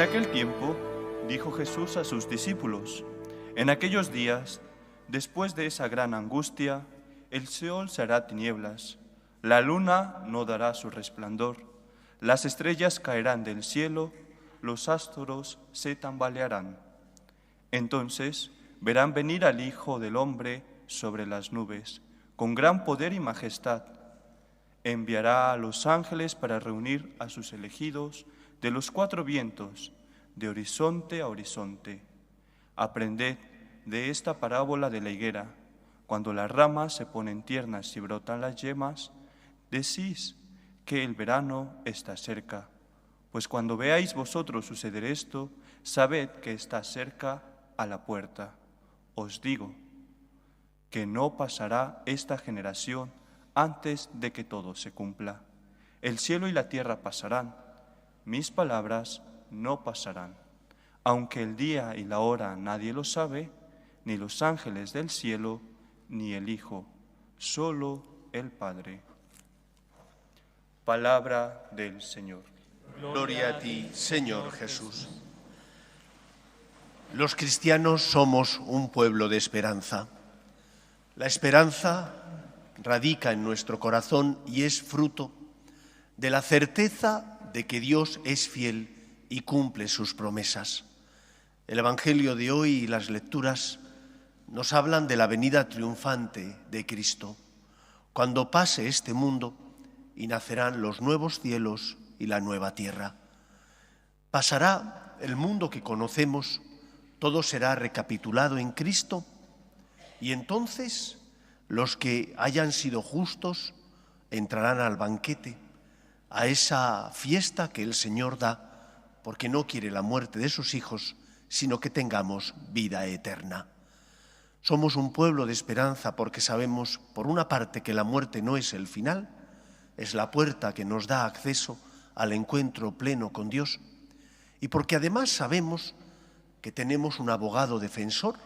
aquel tiempo dijo Jesús a sus discípulos: en aquellos días, después de esa gran angustia, el Seol se hará tinieblas, la luna no dará su resplandor, las estrellas caerán del cielo, los astros se tambalearán. Entonces verán venir al Hijo del Hombre sobre las nubes, con gran poder y majestad. Enviará a los ángeles para reunir a sus elegidos de los cuatro vientos, de horizonte a horizonte. Aprended de esta parábola de la higuera. Cuando las ramas se ponen tiernas y brotan las yemas, decís que el verano está cerca. Pues cuando veáis vosotros suceder esto, sabed que está cerca a la puerta. Os digo que no pasará esta generación antes de que todo se cumpla. El cielo y la tierra pasarán, mis palabras no pasarán. Aunque el día y la hora nadie lo sabe, ni los ángeles del cielo, ni el Hijo, solo el Padre. Palabra del Señor. Gloria a ti, Señor Jesús. Los cristianos somos un pueblo de esperanza. La esperanza radica en nuestro corazón y es fruto de la certeza de que Dios es fiel y cumple sus promesas. El Evangelio de hoy y las lecturas nos hablan de la venida triunfante de Cristo, cuando pase este mundo y nacerán los nuevos cielos y la nueva tierra. Pasará el mundo que conocemos, todo será recapitulado en Cristo y entonces los que hayan sido justos entrarán al banquete, a esa fiesta que el Señor da, porque no quiere la muerte de sus hijos, sino que tengamos vida eterna. Somos un pueblo de esperanza porque sabemos, por una parte, que la muerte no es el final, es la puerta que nos da acceso al encuentro pleno con Dios, y porque además sabemos que tenemos un abogado defensor,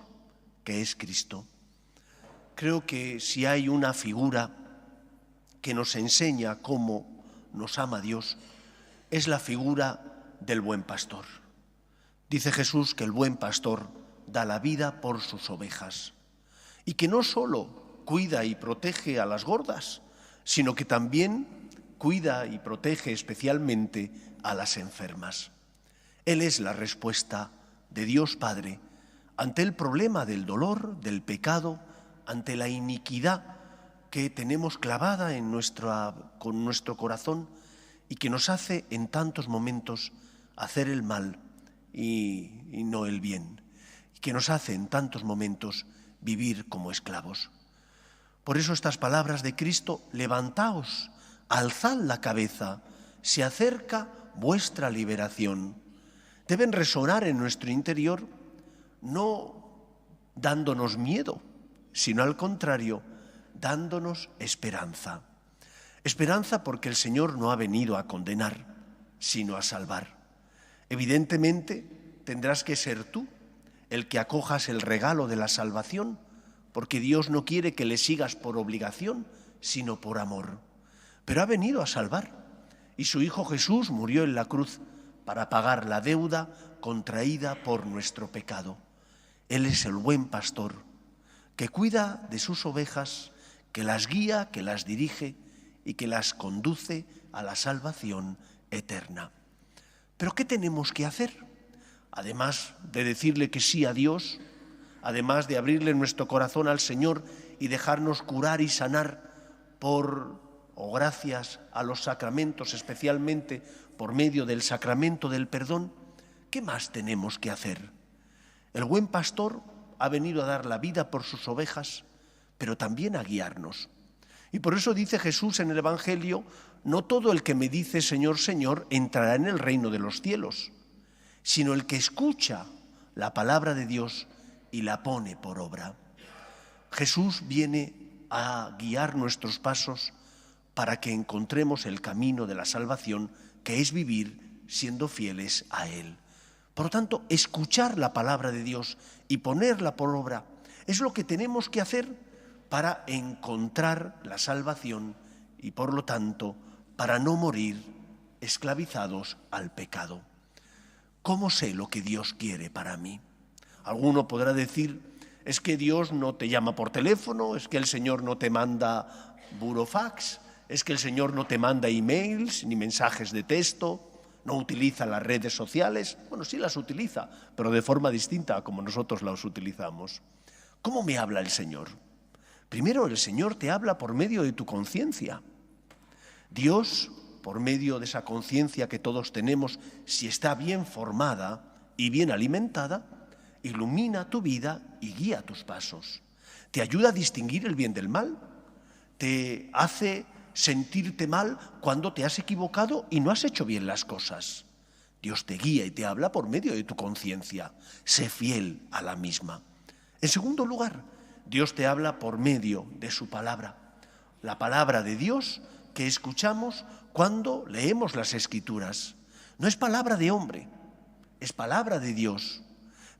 que es Cristo. Creo que si hay una figura que nos enseña cómo nos ama Dios, es la figura del buen pastor. Dice Jesús que el buen pastor da la vida por sus ovejas y que no solo cuida y protege a las gordas, sino que también cuida y protege especialmente a las enfermas. Él es la respuesta de Dios Padre ante el problema del dolor, del pecado, ante la iniquidad que tenemos clavada con nuestro corazón y que nos hace en tantos momentos hacer el mal y no el bien, y que nos hace en tantos momentos vivir como esclavos. Por eso estas palabras de Cristo: levantaos, alzad la cabeza, se acerca vuestra liberación, deben resonar en nuestro interior, no dándonos miedo, sino al contrario, dándonos esperanza. Esperanza porque el Señor no ha venido a condenar, sino a salvar. Evidentemente, tendrás que ser tú el que acojas el regalo de la salvación, porque Dios no quiere que le sigas por obligación, sino por amor. Pero ha venido a salvar, y su Hijo Jesús murió en la cruz para pagar la deuda contraída por nuestro pecado. Él es el buen pastor, que cuida de sus ovejas, que las guía, que las dirige y que las conduce a la salvación eterna. ¿Pero qué tenemos que hacer? Además de decirle que sí a Dios, además de abrirle nuestro corazón al Señor y dejarnos curar y sanar gracias a los sacramentos, especialmente por medio del sacramento del perdón, ¿qué más tenemos que hacer? El buen pastor ha venido a dar la vida por sus ovejas, pero también a guiarnos. Y por eso dice Jesús en el Evangelio: no todo el que me dice Señor, Señor, entrará en el reino de los cielos, sino el que escucha la palabra de Dios y la pone por obra. Jesús viene a guiar nuestros pasos para que encontremos el camino de la salvación, que es vivir siendo fieles a Él. Por lo tanto, escuchar la palabra de Dios y ponerla por obra es lo que tenemos que hacer para encontrar la salvación y, por lo tanto, para no morir esclavizados al pecado. ¿cómo sé lo que Dios quiere para mí? Alguno podrá decir, es que Dios no te llama por teléfono, es que el Señor no te manda burofax, es que el Señor no te manda emails ni mensajes de texto, no utiliza las redes sociales. Bueno, sí las utiliza, pero de forma distinta a como nosotros las utilizamos. ¿Cómo me habla el Señor? Primero, el Señor te habla por medio de tu conciencia. Dios, por medio de esa conciencia que todos tenemos, si está bien formada y bien alimentada, ilumina tu vida y guía tus pasos. Te ayuda a distinguir el bien del mal. Te hace sentirte mal cuando te has equivocado y no has hecho bien las cosas. Dios te guía y te habla por medio de tu conciencia. Sé fiel a la misma. En segundo lugar, Dios te habla por medio de su palabra. La palabra de Dios que escuchamos cuando leemos las Escrituras. No es palabra de hombre, es palabra de Dios.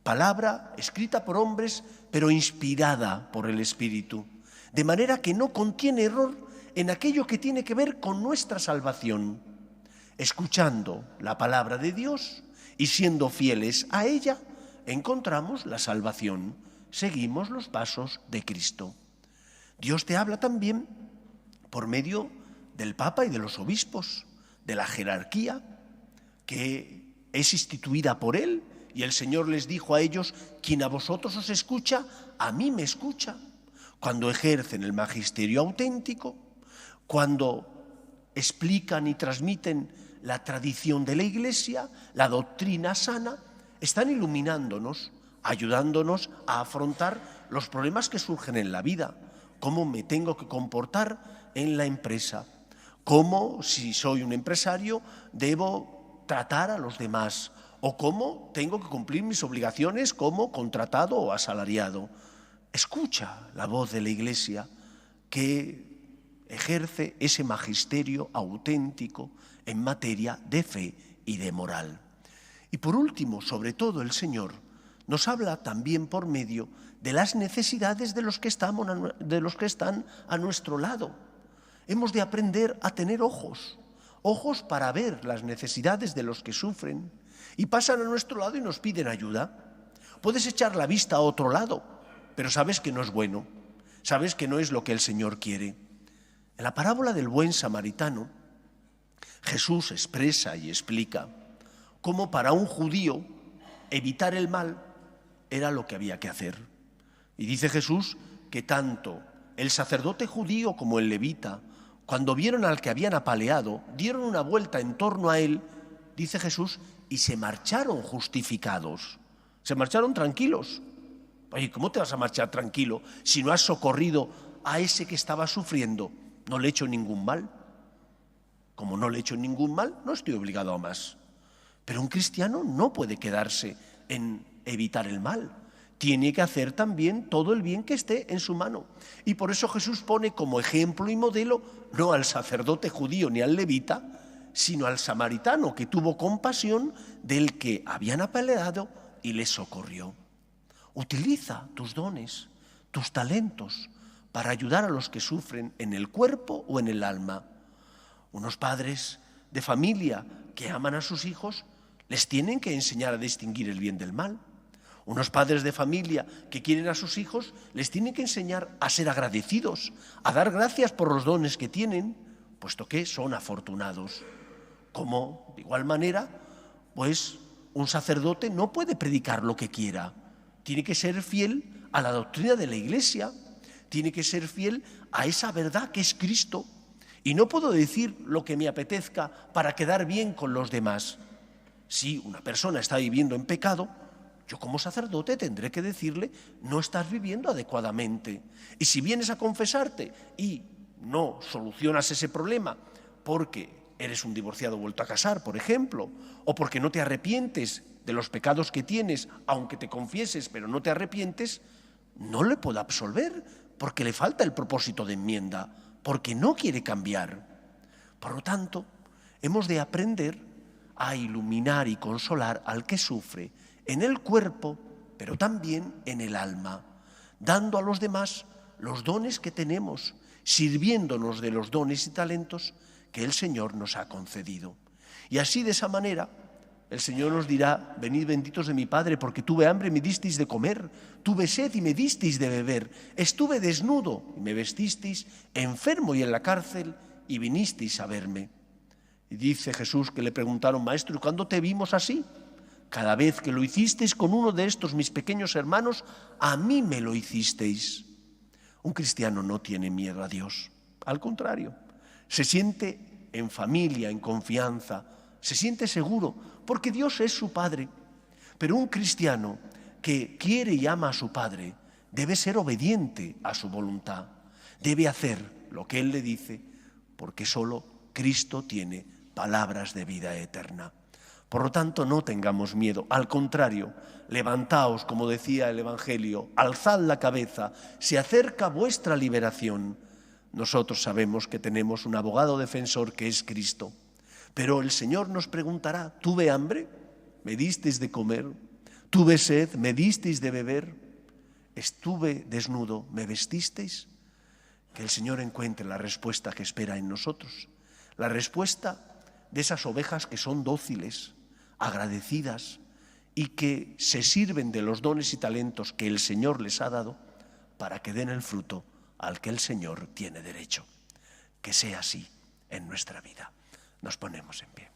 Palabra escrita por hombres, pero inspirada por el Espíritu, de manera que no contiene error en aquello que tiene que ver con nuestra salvación. Escuchando la palabra de Dios y siendo fieles a ella, encontramos la salvación, seguimos los pasos de Cristo. Dios te habla también por medio del Papa y de los obispos, de la jerarquía que es instituida por Él. Y el Señor les dijo a ellos, quien a vosotros os escucha, a mí me escucha. Cuando ejercen el magisterio auténtico, cuando explican y transmiten la tradición de la Iglesia, la doctrina sana, están iluminándonos, ayudándonos a afrontar los problemas que surgen en la vida. Cómo me tengo que comportar en la empresa. Cómo, si soy un empresario, debo tratar a los demás. O cómo tengo que cumplir mis obligaciones como contratado o asalariado. Escucha la voz de la Iglesia que ejerce ese magisterio auténtico en materia de fe y de moral. Y por último, sobre todo, el Señor nos habla también por medio de las necesidades de los que están a nuestro lado. Hemos de aprender a tener ojos para ver las necesidades de los que sufren y pasan a nuestro lado y nos piden ayuda. Puedes echar la vista a otro lado, pero sabes que no es bueno, sabes que no es lo que el Señor quiere. En la parábola del buen samaritano, Jesús expresa y explica cómo para un judío evitar el mal era lo que había que hacer. Y dice Jesús que tanto el sacerdote judío como el levita, cuando vieron al que habían apaleado, dieron una vuelta en torno a él, dice Jesús, y se marcharon justificados. Se marcharon tranquilos. Oye, ¿cómo te vas a marchar tranquilo si no has socorrido a ese que estaba sufriendo? No le he hecho ningún mal. Como no le he hecho ningún mal, no estoy obligado a más. Pero un cristiano no puede quedarse en evitar el mal. Tiene que hacer también todo el bien que esté en su mano. Y por eso Jesús pone como ejemplo y modelo no al sacerdote judío ni al levita, sino al samaritano que tuvo compasión del que habían apaleado y le socorrió. Utiliza tus dones, tus talentos, para ayudar a los que sufren en el cuerpo o en el alma. Unos padres de familia que aman a sus hijos les tienen que enseñar a distinguir el bien del mal. Unos padres de familia que quieren a sus hijos les tienen que enseñar a ser agradecidos, a dar gracias por los dones que tienen, puesto que son afortunados. Como, de igual manera, pues un sacerdote no puede predicar lo que quiera. Tiene que ser fiel a la doctrina de la Iglesia, tiene que ser fiel a esa verdad que es Cristo. Y no puedo decir lo que me apetezca para quedar bien con los demás. Si una persona está viviendo en pecado, yo como sacerdote tendré que decirle, no estás viviendo adecuadamente. Y si vienes a confesarte y no solucionas ese problema porque eres un divorciado vuelto a casar, por ejemplo, o porque no te arrepientes de los pecados que tienes, aunque te confieses, pero no te arrepientes, no le puedo absolver porque le falta el propósito de enmienda, porque no quiere cambiar. Por lo tanto, hemos de aprender a iluminar y consolar al que sufre en el cuerpo, pero también en el alma, dando a los demás los dones que tenemos, sirviéndonos de los dones y talentos que el Señor nos ha concedido. Y así, de esa manera, El Señor nos dirá: venid benditos de mi Padre, porque tuve hambre y me disteis de comer, tuve sed y me disteis de beber, estuve desnudo y me vestisteis, enfermo y en la cárcel y vinisteis a verme. Y dice Jesús que le preguntaron: Maestro, ¿y cuándo te vimos así? Cada vez que lo hicisteis con uno de estos mis pequeños hermanos, a mí me lo hicisteis. Un cristiano no tiene miedo a Dios. Al contrario, se siente en familia, en confianza, se siente seguro, porque Dios es su Padre. Pero un cristiano que quiere y ama a su Padre debe ser obediente a su voluntad. Debe hacer lo que Él le dice, porque solo Cristo tiene palabras de vida eterna. Por lo tanto, no tengamos miedo. Al contrario, levantaos, como decía el Evangelio, alzad la cabeza, se acerca vuestra liberación. Nosotros sabemos que tenemos un abogado defensor que es Cristo. Pero el Señor nos preguntará: ¿tuve hambre? ¿Me disteis de comer? ¿Tuve sed? ¿Me disteis de beber? ¿Estuve desnudo? ¿Me vestisteis? Que el Señor encuentre la respuesta que espera en nosotros. La respuesta de esas ovejas que son dóciles, agradecidas y que se sirven de los dones y talentos que el Señor les ha dado para que den el fruto al que el Señor tiene derecho. Que sea así en nuestra vida. Nos ponemos en pie.